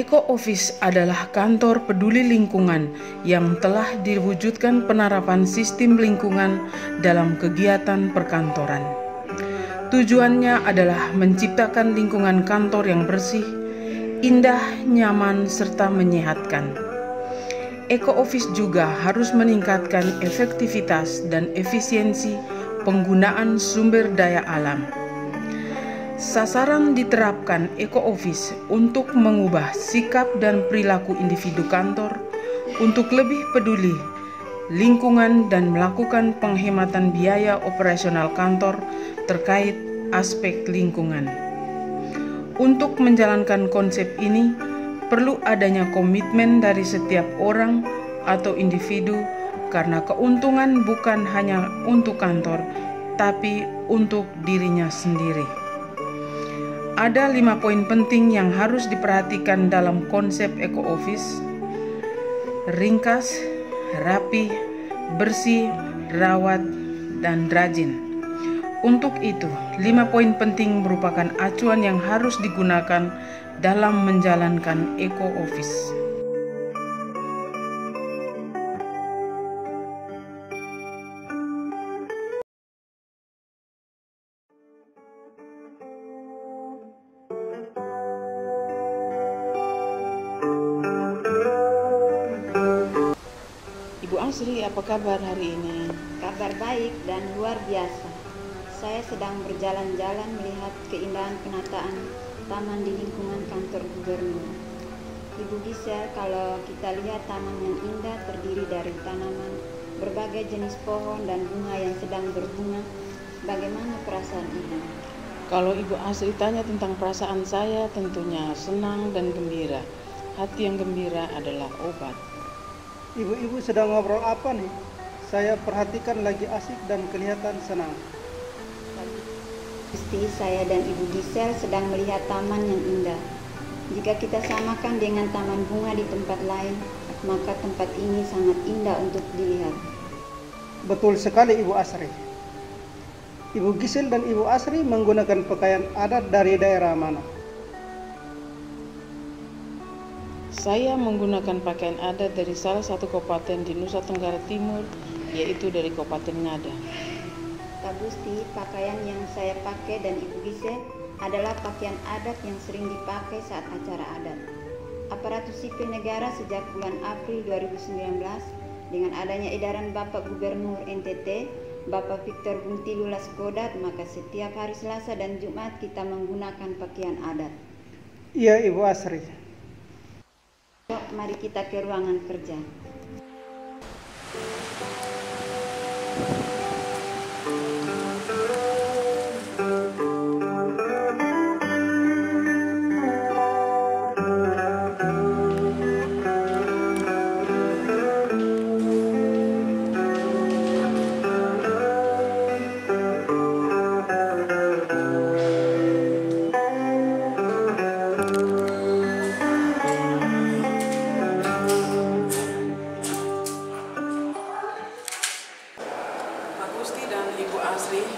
Eco Office adalah kantor peduli lingkungan yang telah diwujudkan penerapan sistem lingkungan dalam kegiatan perkantoran. Tujuannya adalah menciptakan lingkungan kantor yang bersih, indah, nyaman, serta menyehatkan. Eco Office juga harus meningkatkan efektivitas dan efisiensi penggunaan sumber daya alam. Sasaran diterapkan Eco Office untuk mengubah sikap dan perilaku individu kantor untuk lebih peduli lingkungan dan melakukan penghematan biaya operasional kantor terkait aspek lingkungan. Untuk menjalankan konsep ini, perlu adanya komitmen dari setiap orang atau individu karena keuntungan bukan hanya untuk kantor, tapi untuk dirinya sendiri. Ada 5 poin penting yang harus diperhatikan dalam konsep Eco Office. Ringkas, rapi, bersih, rawat, dan rajin. Untuk itu, 5 poin penting merupakan acuan yang harus digunakan dalam menjalankan Eco Office. Ibu Asri, apa kabar hari ini? Kabar baik dan luar biasa. Saya sedang berjalan-jalan melihat keindahan penataan taman di lingkungan kantor gubernur. Ibu Gisel, kalau kita lihat taman yang indah terdiri dari tanaman, berbagai jenis pohon dan bunga yang sedang berbunga, bagaimana perasaan Ibu? Kalau Ibu Asri tanya tentang perasaan saya, tentunya senang dan gembira. Hati yang gembira adalah obat. Ibu-ibu sedang ngobrol apa nih? Saya perhatikan lagi asik dan kelihatan senang. Pasti saya dan Ibu Gisel sedang melihat taman yang indah. Jika kita samakan dengan taman bunga di tempat lain, maka tempat ini sangat indah untuk dilihat. Betul sekali Ibu Asri. Ibu Gisel dan Ibu Asri menggunakan pakaian adat dari daerah mana? Saya menggunakan pakaian adat dari salah satu kabupaten di Nusa Tenggara Timur, yaitu dari Kabupaten Ngada. Pak Gusti, pakaian yang saya pakai dan Ibu Gisel adalah pakaian adat yang sering dipakai saat acara adat. Aparatur sipil negara sejak bulan April 2019 dengan adanya edaran Bapak Gubernur NTT, Bapak Victor Buntilu Laskodat, maka setiap hari Selasa dan Jumat kita menggunakan pakaian adat. Iya Ibu Asri. Yuk, mari kita ke ruangan kerja.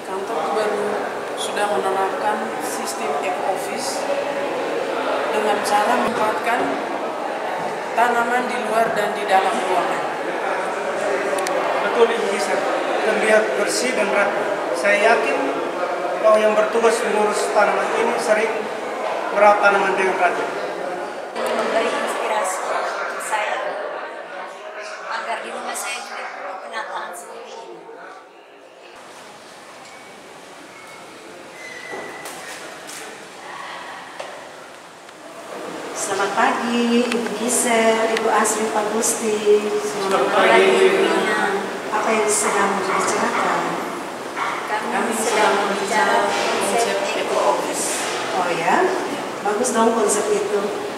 Kantor gubernur sudah menerapkan sistem Eco Office dengan cara menempatkan tanaman di luar dan di dalam ruangan. Betul Ibu Gisel, terlihat bersih dan rapi. Saya yakin bahwa yang bertugas mengurus tanaman ini sering merawat tanaman dengan rajin. Memberi inspirasi untuk saya agar di rumah saya juga perlu penataan seperti ini. Selamat pagi Ibu Gisel, Ibu Asri, Pak Gusti. Selamat pagi. Apa yang sedang dibicarakan? Kami sedang berbicara konsep Eco Office. Oh ya, bagus dong konsep itu.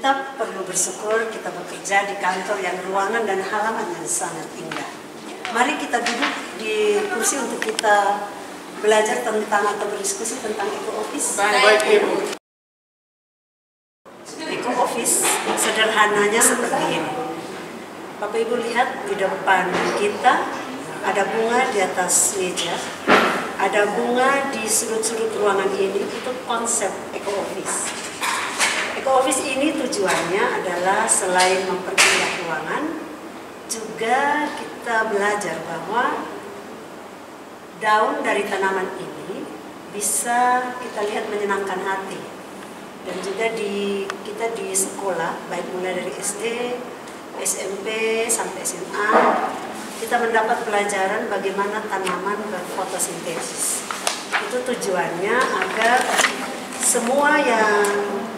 Kita perlu bersyukur kita bekerja di kantor yang ruangan dan halaman yang sangat indah. Mari kita duduk di kursi untuk kita belajar tentang atau berdiskusi tentang eco-office. Baik, Ibu. Eco-office sederhananya seperti ini. Bapak Ibu lihat di depan kita ada bunga di atas meja, ada bunga di sudut-sudut ruangan ini. Itu konsep eco-office. Eco-office ini tujuannya adalah selain memperpindah ruangan, juga kita belajar bahwa daun dari tanaman ini bisa kita lihat menyenangkan hati. Dan juga kita di sekolah, baik mulai dari SD, SMP, sampai SMA, kita mendapat pelajaran bagaimana tanaman berfotosintesis. Itu tujuannya agar semua yang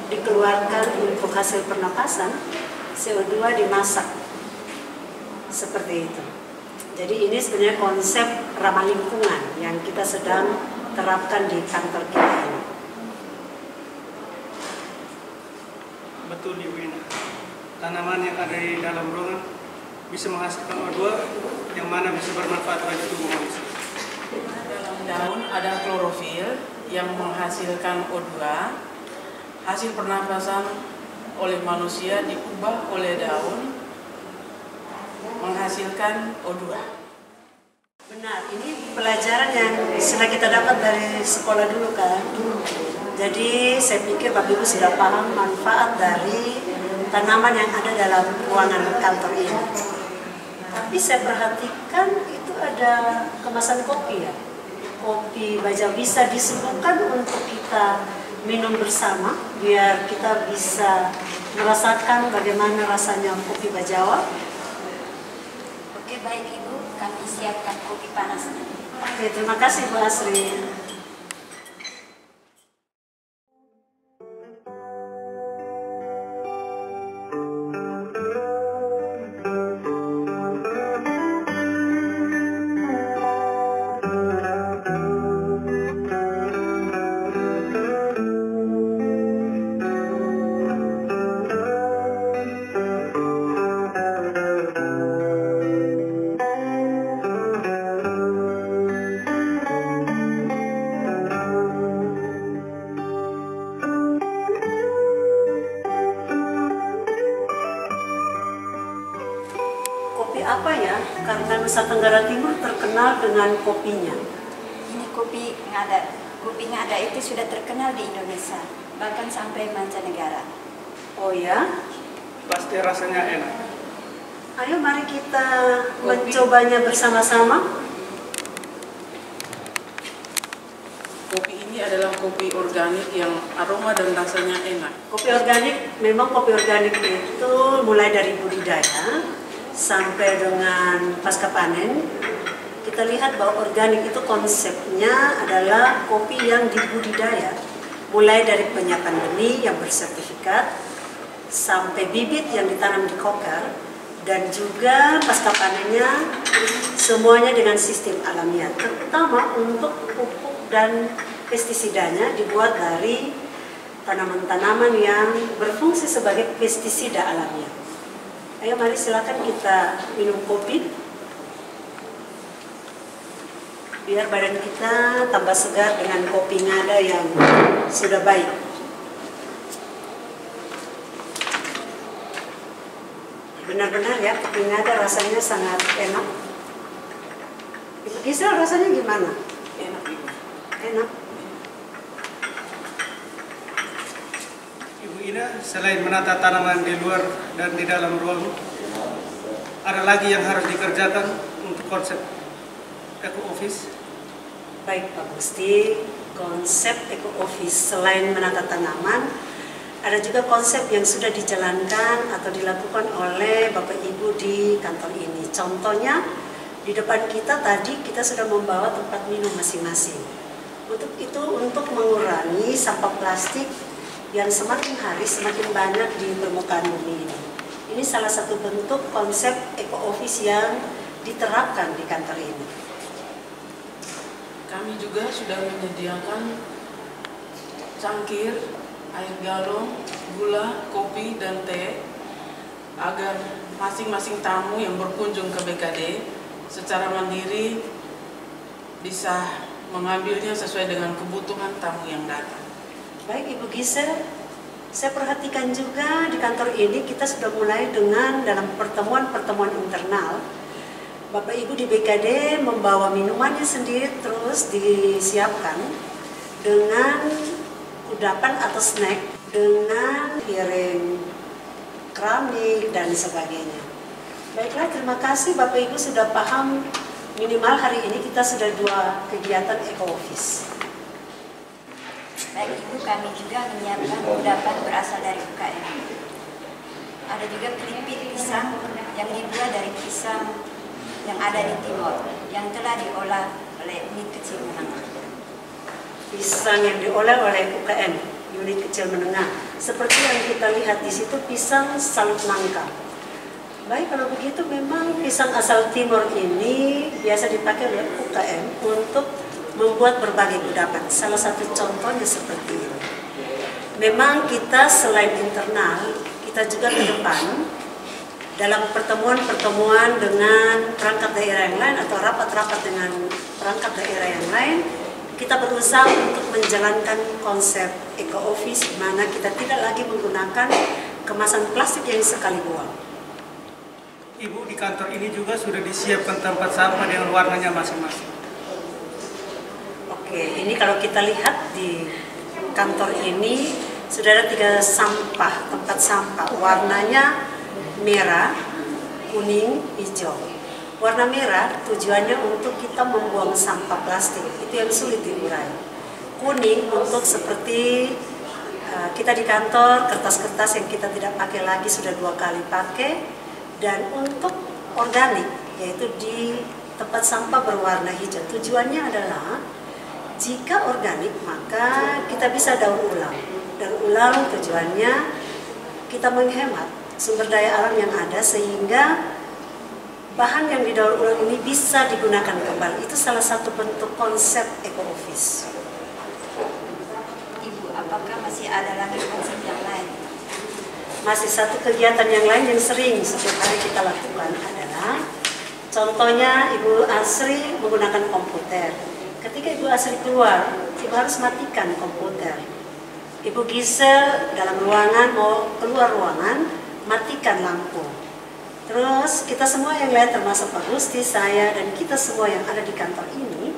dikeluarkan untuk hasil pernapasan, CO2 dimasak. Seperti itu. Jadi ini sebenarnya konsep ramah lingkungan yang kita sedang terapkan di kantor kita ini. Betul, Ibu Ina. Tanaman yang ada di dalam ruangan bisa menghasilkan O2 yang mana bisa bermanfaat bagi tubuh manusia. Dalam daun ada klorofil yang menghasilkan O2. Hasil pernapasan oleh manusia diubah oleh daun menghasilkan O2. Benar, ini pelajaran yang sudah kita dapat dari sekolah dulu kan. Jadi saya pikir Bapak Ibu sudah paham manfaat dari tanaman yang ada dalam ruangan kantor ini. Tapi saya perhatikan itu ada kemasan kopi ya. Kopi Bajawa bisa disuguhkan untuk kita minum bersama biar kita bisa merasakan bagaimana rasanya kopi Bajawa. Oke, baik Ibu, kami siapkan kopi panasnya. Oke, terima kasih Bu Asri. Apa ya, karena Nusa Tenggara Timur terkenal dengan kopinya. Ini kopi ngada. Kopi ngada itu sudah terkenal di Indonesia, bahkan sampai mancanegara. Oh ya? Pasti rasanya enak. Ayo mari kita mencobanya bersama-sama. Kopi ini adalah kopi organik yang aroma dan rasanya enak. Kopi organik, memang kopi organik itu mulai dari budidaya sampai dengan pasca panen. Kita lihat bahwa organik itu konsepnya adalah kopi yang dibudidaya, mulai dari penyiapan benih yang bersertifikat sampai bibit yang ditanam di koker, dan juga pasca panennya semuanya dengan sistem alamiah, terutama untuk pupuk dan pestisidanya dibuat dari tanaman-tanaman yang berfungsi sebagai pestisida alamiah. Ayo mari silakan kita minum kopi biar badan kita tambah segar dengan kopi ngada yang sudah baik. Benar-benar ya, kopi ngada rasanya sangat enak. Ibu Gisel rasanya gimana? Enak, Ibu. Enak. Ibu Ina, selain menata tanaman di luar dan di dalam ruang, ada lagi yang harus dikerjakan untuk konsep eco-office? Baik Pak Gusti, konsep eco-office selain menata tanaman, ada juga konsep yang sudah dijalankan atau dilakukan oleh Bapak Ibu di kantor ini. Contohnya, di depan kita tadi kita sudah membawa tempat minum masing-masing. Untuk itu, untuk mengurangi sampah plastik yang semakin hari semakin banyak di permukaan bumi ini. Ini salah satu bentuk konsep eco-office yang diterapkan di kantor ini. Kami juga sudah menyediakan cangkir, air galon, gula, kopi, dan teh agar masing-masing tamu yang berkunjung ke BKD secara mandiri bisa mengambilnya sesuai dengan kebutuhan tamu yang datang. Baik Ibu Gisel, saya perhatikan juga di kantor ini kita sudah mulai dengan dalam pertemuan-pertemuan internal. Bapak Ibu di BKD membawa minumannya sendiri terus disiapkan dengan kudapan atau snack, dengan piring keramik dan sebagainya. Baiklah, terima kasih Bapak Ibu sudah paham. Minimal hari ini kita sudah 2 kegiatan Eco Office. Baik Ibu, kami juga menyiapkan kudapan berasal dari UKM. Ada juga keripik pisang yang dibuat dari pisang yang ada di Timor, yang telah diolah oleh unit kecil menengah. Pisang yang diolah oleh UKM, unit kecil menengah. Seperti yang kita lihat di situ, pisang salut nangka. Baik, kalau begitu memang pisang asal Timor ini biasa dipakai oleh UKM untuk membuat berbagai kudapan. Salah satu contohnya seperti ini. Memang kita selain internal, kita juga ke depan dalam pertemuan-pertemuan dengan perangkat daerah yang lain atau rapat-rapat dengan perangkat daerah yang lain, kita berusaha untuk menjalankan konsep Eco Office di mana kita tidak lagi menggunakan kemasan plastik yang sekali buang. Ibu, di kantor ini juga sudah disiapkan tempat sampah dengan warnanya masing-masing. Oke, ini kalau kita lihat di kantor ini sudah ada 3 tempat sampah. Warnanya merah, kuning, hijau. Warna merah tujuannya untuk kita membuang sampah plastik, itu yang sulit diurai. Kuning untuk seperti kita di kantor, kertas-kertas yang kita tidak pakai lagi sudah 2 kali pakai. Dan untuk organik, yaitu di tempat sampah berwarna hijau. Tujuannya adalah jika organik maka kita bisa daur ulang. Daur ulang tujuannya kita menghemat sumber daya alam yang ada sehingga bahan yang didaur ulang ini bisa digunakan kembali. Itu salah satu bentuk konsep Eco Office. Ibu, apakah masih ada lagi konsep yang lain? Masih satu kegiatan yang lain yang sering setiap hari kita lakukan adalah contohnya Ibu Asri menggunakan komputer. Ketika Ibu Asri keluar, Ibu harus matikan komputer. Ibu Gisel dalam ruangan mau keluar ruangan, matikan lampu. Terus kita semua yang lain termasuk Pak Gusti, saya dan kita semua yang ada di kantor ini,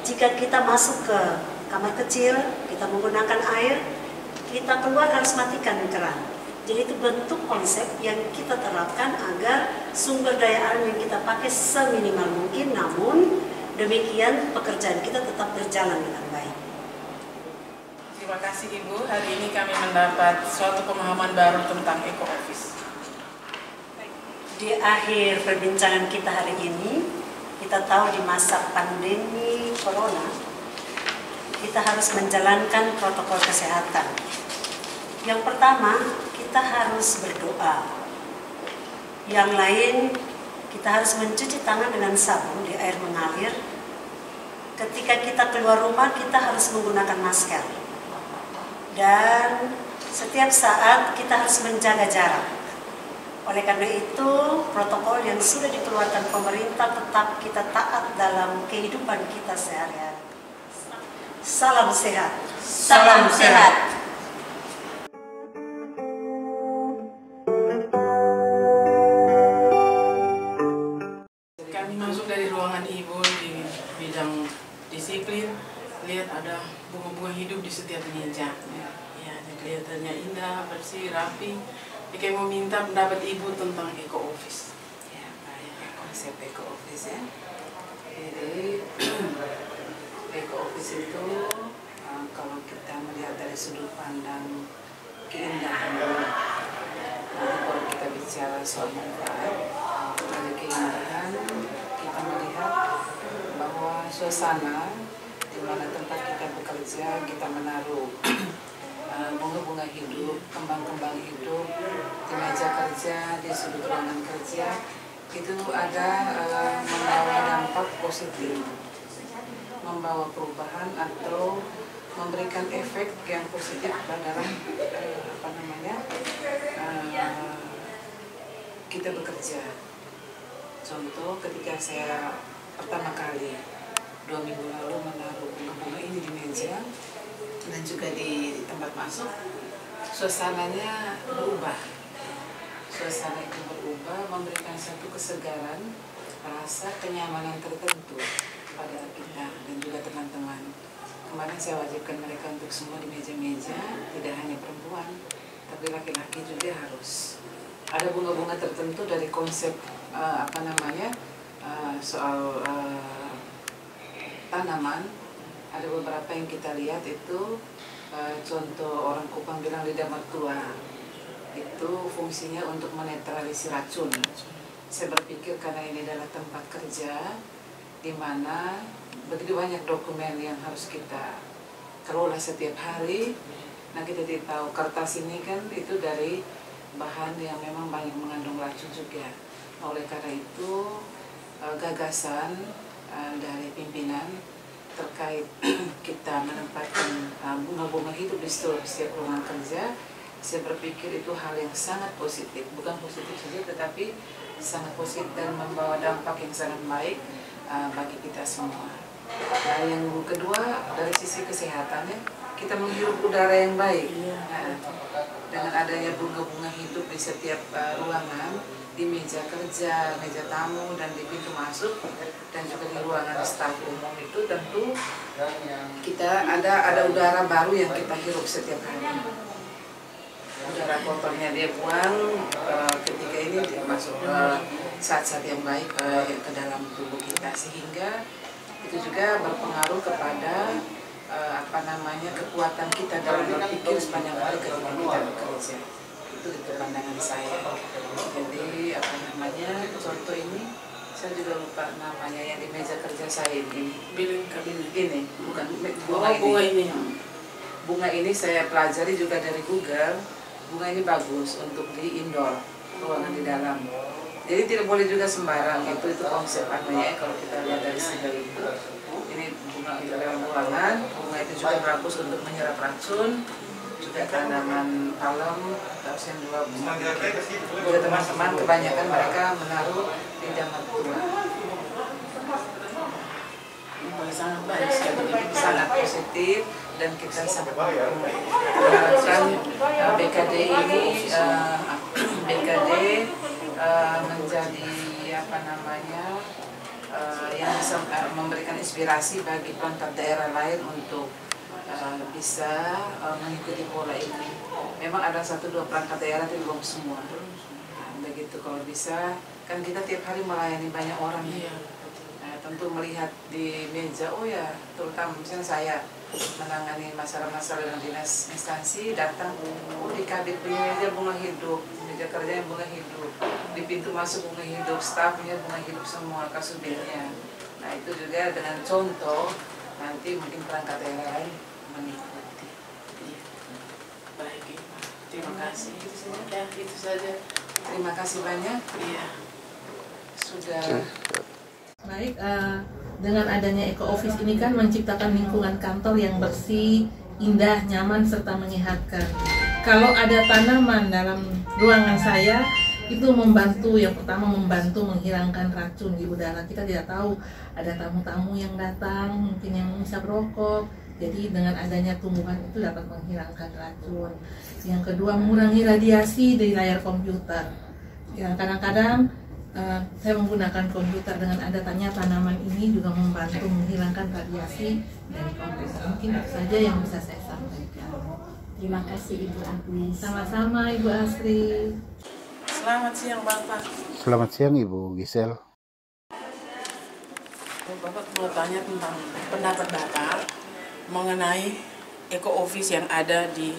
jika kita masuk ke kamar kecil, kita menggunakan air, kita keluar harus matikan keran. Jadi itu bentuk konsep yang kita terapkan agar sumber daya alam yang kita pakai seminimal mungkin, namun demikian pekerjaan kita tetap berjalan dengan baik. Terima kasih Ibu, hari ini kami mendapat suatu pemahaman baru tentang Eco Office. Di akhir perbincangan kita hari ini, kita tahu di masa pandemi Corona, kita harus menjalankan protokol kesehatan. Yang pertama, kita harus berdoa. Yang lain, kita harus mencuci tangan dengan sabun di air mengalir. Ketika kita keluar rumah, kita harus menggunakan masker. Dan setiap saat kita harus menjaga jarak. Oleh karena itu, protokol yang sudah dikeluarkan pemerintah tetap kita taat dalam kehidupan kita sehari-hari. Salam sehat. Salam sehat. Ibu di bidang disiplin, lihat ada bunga-bunga hidup di setiap meja. Ya, kelihatannya indah, bersih, rapi. Jadi mau minta pendapat Ibu tentang Eco Office. Ya, baik, konsep Eco Office ya. Jadi Eco Office itu kalau kita melihat dari sudut pandang keindahan, kalau kita bicara soal manfaat dari keindahan, kita melihat bahwa suasana di mana tempat kita bekerja, kita menaruh bunga-bunga hidup, kembang-kembang hidup di meja kerja, di sudut ruangan kerja, itu ada membawa dampak positif, membawa perubahan atau memberikan efek yang positif dalam kita bekerja. Contoh ketika saya pertama kali 2 minggu lalu menaruh bunga ini di meja dan juga di tempat masuk, suasananya berubah. Suasana itu berubah, memberikan satu kesegaran, rasa kenyamanan tertentu pada kita dan juga teman-teman. Kemarin saya wajibkan mereka untuk semua di meja-meja, tidak hanya perempuan, tapi laki-laki juga harus. Ada bunga-bunga tertentu dari konsep soal tanaman. Ada beberapa yang kita lihat itu contoh orang Kupang bilang lidah mertua. Itu fungsinya untuk menetralisir racun. Saya berpikir karena ini adalah tempat kerja di mana begitu banyak dokumen yang harus kita kelola setiap hari. Nah, kita tidak tahu kertas ini kan itu dari bahan yang memang banyak mengandung racun juga. Oleh karena itu gagasan dari pimpinan terkait kita menempatkan bunga-bunga hidup di setiap ruangan kerja, saya berpikir itu hal yang sangat positif. Bukan positif saja, tetapi sangat positif dan membawa dampak yang sangat baik bagi kita semua. Nah, yang kedua dari sisi kesehatannya, kita menghirup udara yang baik. Nah, dengan adanya bunga-bunga hidup di setiap ruangan, di meja kerja, meja tamu, dan di pintu masuk, dan juga di ruangan staf umum itu tentu kita ada udara baru yang kita hirup setiap hari. Udara kotornya dia buang ketika ini dia masuk ke saat-saat yang baik ke dalam tubuh kita, sehingga itu juga berpengaruh kepada kekuatan kita dalam berpikir sepanjang hari ketika kita bekerja. Itu pandangan saya. Jadi contoh ini saya juga lupa namanya yang di meja kerja saya ini. Biling kabinet. Ini bukan bunga ini. Bunga ini saya pelajari juga dari Google. Bunga ini bagus untuk di indoor, ruangan di dalam. Jadi tidak boleh juga sembarang, itu konsep kalau kita lihat dari single itu. Ini bunga di dalam ruangan, bunga itu juga bagus untuk menyerap racun, juga tanaman palem, terus yang juga teman-teman kebanyakan mereka menaruh di dalam rumah. Sangat baik sekali. Sangat positif dan kita sangat mengharapkan BKD ini menjadi yang bisa memberikan inspirasi bagi perangkat daerah lain untuk bisa mengikuti pola ini. Memang ada 1-2 perangkat daerah tapi belum semua. Begitu kalau bisa, kan kita tiap hari melayani banyak orang. Tentu melihat di meja, terutama misalnya saya menangani masalah-masalah dengan dinas instansi, datang di kabit punya meja bunga hidup, meja kerja yang bunga hidup, di pintu masuk bunga hidup, stafnya bunga hidup semua, kasubirnya. Nah, itu juga dengan contoh nanti mungkin perangkat daerah lain mengikuti. Baik, terima kasih. Itu saja. Terima kasih banyak. Iya. Sudah. Baik, dengan adanya Eco Office ini kan menciptakan lingkungan kantor yang bersih, indah, nyaman, serta menyehatkan. Kalau ada tanaman dalam ruangan saya, itu yang pertama membantu menghilangkan racun di udara. Kita tidak tahu ada tamu-tamu yang datang, mungkin yang bisa berokok. Jadi dengan adanya tumbuhan itu dapat menghilangkan racun. Yang kedua, mengurangi radiasi dari layar komputer. Ya, kadang-kadang saya menggunakan komputer, dengan adanya tanaman ini juga membantu menghilangkan radiasi dari komputer. Mungkin itu saja yang bisa saya sampaikan. Terima kasih Ibu Agnes. Sama-sama Ibu Asri. Selamat siang Bapak. Selamat siang Ibu Gisel. Bapak mau tanya tentang pendapat Bapak mengenai Eco Office yang ada di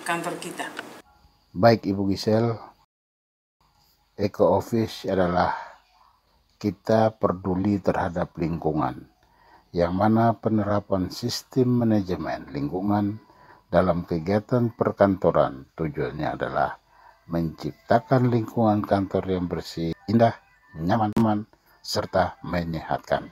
kantor kita. Baik Ibu Gisel, Eco Office adalah kita peduli terhadap lingkungan, yang mana penerapan sistem manajemen lingkungan dalam kegiatan perkantoran tujuannya adalah menciptakan lingkungan kantor yang bersih, indah, nyaman, serta menyehatkan.